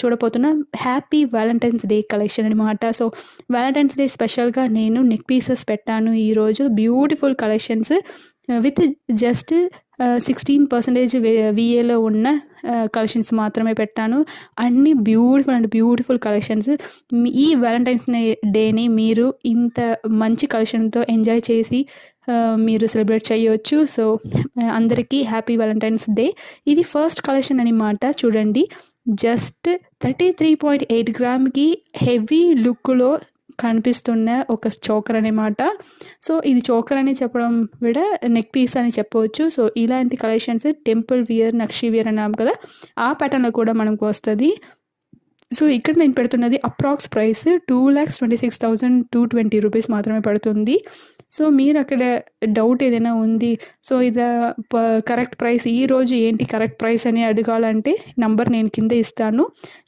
చూడబోతున్న happy Valentine's day collection అనమాట. So Valentine's day స్పెషల్గా నేను నెక్ పీసెస్ పెట్టాను ఈరోజు. బ్యూటిఫుల్ కలెక్షన్స్ విత్ జస్ట్ 16% విఏలో ఉన్న కలెక్షన్స్ మాత్రమే పెట్టాను. అన్ని బ్యూటిఫుల్ కలెక్షన్స్. ఈ వ్యాలంటైన్స్ డేని మీరు ఇంత మంచి కలెక్షన్తో ఎంజాయ్ చేసి మీరు సెలబ్రేట్ చేయవచ్చు. సో అందరికీ హ్యాపీ వ్యాలంటైన్స్ డే. ఇది ఫస్ట్ కలెక్షన్ అనమాట. చూడండి, జస్ట్ 33.8 గ్రామ్కి హెవీ లుక్లో కనిపిస్తున్న ఒక చోకర్ అనమాట. సో ఇది చోకర్ అని చెప్పడం విడ నెక్ పీస్ అని చెప్పవచ్చు. సో ఇలాంటి కలెక్షన్స్ టెంపుల్ వియర్, నక్షి వియర్ అన్నాం కదా, ఆ ప్యాటర్న్లో కూడా మనకు వస్తుంది. సో ఇక్కడ నేను పెడుతున్నది అప్రాక్స్ ప్రైస్ 2,26,220 రూపీస్ మాత్రమే పడుతుంది. సో మీరు అక్కడ డౌట్ ఏదైనా ఉంది, సో ఇది కరెక్ట్ ప్రైస్, ఈరోజు ఏంటి కరెక్ట్ ప్రైస్ అని అడగాలంటే నంబర్ నేను కింద ఇస్తాను.